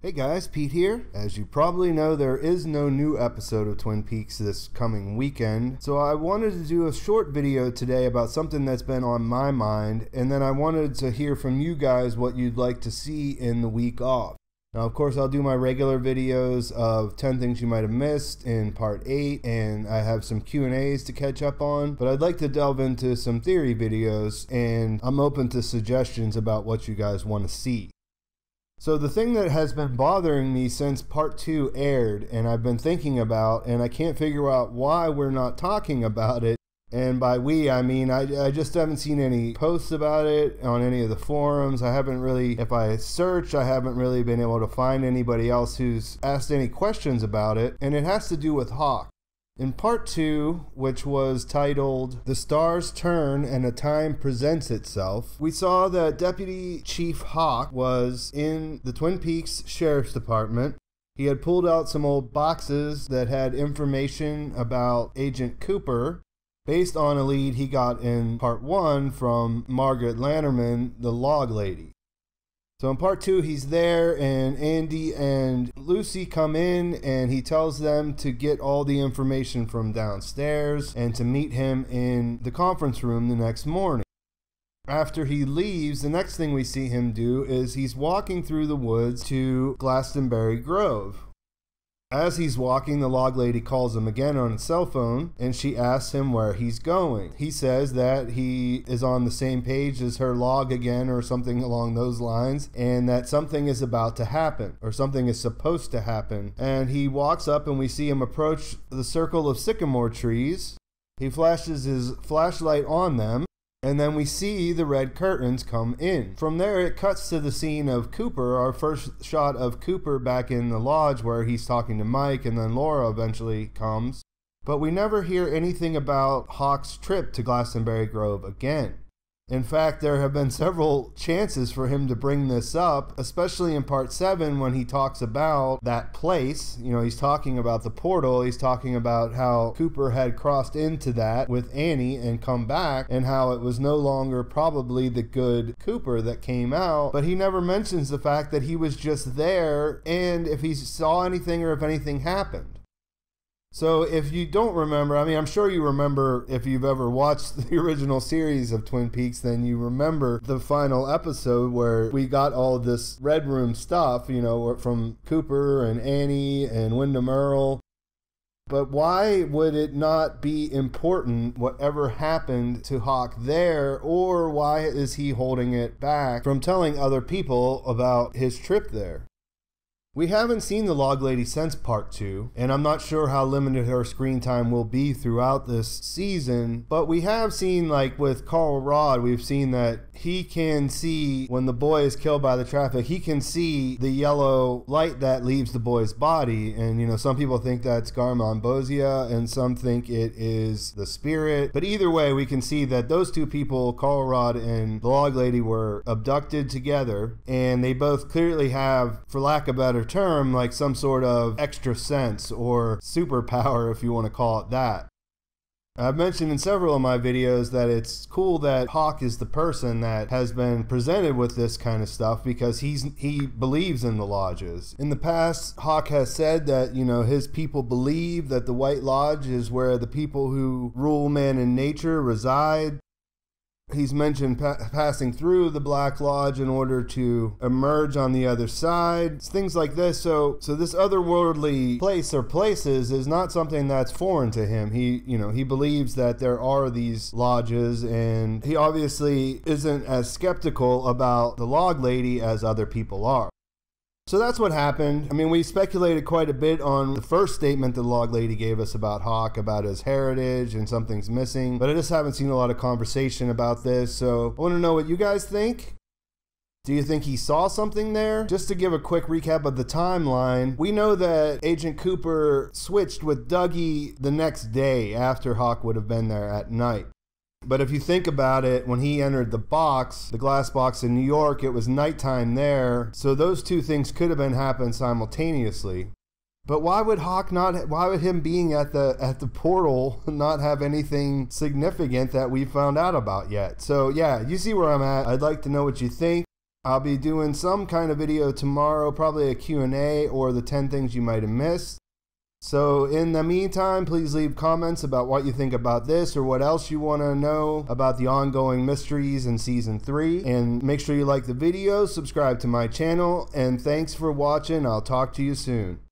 Hey guys, Pete here. As you probably know, there is no new episode of Twin Peaks this coming weekend, so I wanted to do a short video today about something that's been on my mind, and then I wanted to hear from you guys what you'd like to see in the week off. Now, of course, I'll do my regular videos of 10 things you might have missed in part 8, and I have some Q&As to catch up on, but I'd like to delve into some theory videos, and I'm open to suggestions about what you guys want to see. So the thing that has been bothering me since part 2 aired, and I've been thinking about, and I can't figure out why we're not talking about it, and by we, I mean I just haven't seen any posts about it on any of the forums. I haven't really, if I search, I haven't really been able to find anybody else who's asked any questions about it, and it has to do with Hawk. In part 2, which was titled "The Stars Turn and a Time Presents Itself," we saw that Deputy Chief Hawk was in the Twin Peaks Sheriff's Department. He had pulled out some old boxes that had information about Agent Cooper based on a lead he got in part 1 from Margaret Lanternman, the Log Lady. So in part 2, he's there, and Andy and Lucy come in, and he tells them to get all the information from downstairs and to meet him in the conference room the next morning. After he leaves, the next thing we see him do is he's walking through the woods to Glastonbury Grove. As he's walking, the Log Lady calls him again on his cell phone, and she asks him where he's going. He says that he is on the same page as her log again, or something along those lines, and that something is about to happen, or something is supposed to happen. And he walks up, and we see him approach the circle of sycamore trees. He flashes his flashlight on them, and then we see the red curtains come in. From there, it cuts to the scene of Cooper, our first shot of Cooper back in the lodge where he's talking to Mike, and then Laura eventually comes. But we never hear anything about Hawk's trip to Glastonbury Grove again. In fact, there have been several chances for him to bring this up, especially in part 7 when he talks about that place. You know, he's talking about the portal, he's talking about how Cooper had crossed into that with Annie and come back, and how it was no longer probably the good Cooper that came out, but he never mentions the fact that he was just there and if he saw anything or if anything happened. So if you don't remember, I mean, I'm sure you remember if you've ever watched the original series of Twin Peaks, then you remember the final episode where we got all this Red Room stuff, you know, from Cooper and Annie and Wyndham Earle. But why would it not be important whatever happened to Hawk there, or why is he holding it back from telling other people about his trip there? We haven't seen the Log Lady since part 2, and I'm not sure how limited her screen time will be throughout this season, but we have seen, like with Carl Rod, we've seen that he can see, when the boy is killed by the traffic, he can see the yellow light that leaves the boy's body, and you know, some people think that's Garmon Bozia, and some think it is the spirit, but either way, we can see that those two people, Carl Rod and the Log Lady, were abducted together, and they both clearly have, for lack of a better term, like some sort of extra sense or superpower, if you want to call it that. I've mentioned in several of my videos that it's cool that Hawk is the person that has been presented with this kind of stuff because he believes in the lodges. In the past, Hawk has said that, you know, his people believe that the White Lodge is where the people who rule man and nature reside. He's mentioned passing through the Black Lodge in order to emerge on the other side, things like this. So this otherworldly place or places is not something that's foreign to him. He believes that there are these lodges, and he obviously isn't as skeptical about the Log Lady as other people are. So that's what happened. I mean, we speculated quite a bit on the first statement the Log Lady gave us about Hawk, about his heritage and something's missing, but I just haven't seen a lot of conversation about this, so I want to know what you guys think. Do you think he saw something there? Just to give a quick recap of the timeline, we know that Agent Cooper switched with Dougie the next day after Hawk would have been there at night. But if you think about it, when he entered the box, the glass box in New York, it was nighttime there. So those two things could have been happening simultaneously. But why would him being at the portal not have anything significant that we found out about yet? So yeah, you see where I'm at. I'd like to know what you think. I'll be doing some kind of video tomorrow, probably a Q&A or the 10 things you might have missed. So in the meantime, please leave comments about what you think about this or what else you want to know about the ongoing mysteries in Season 3. And make sure you like the video, subscribe to my channel, and thanks for watching. I'll talk to you soon.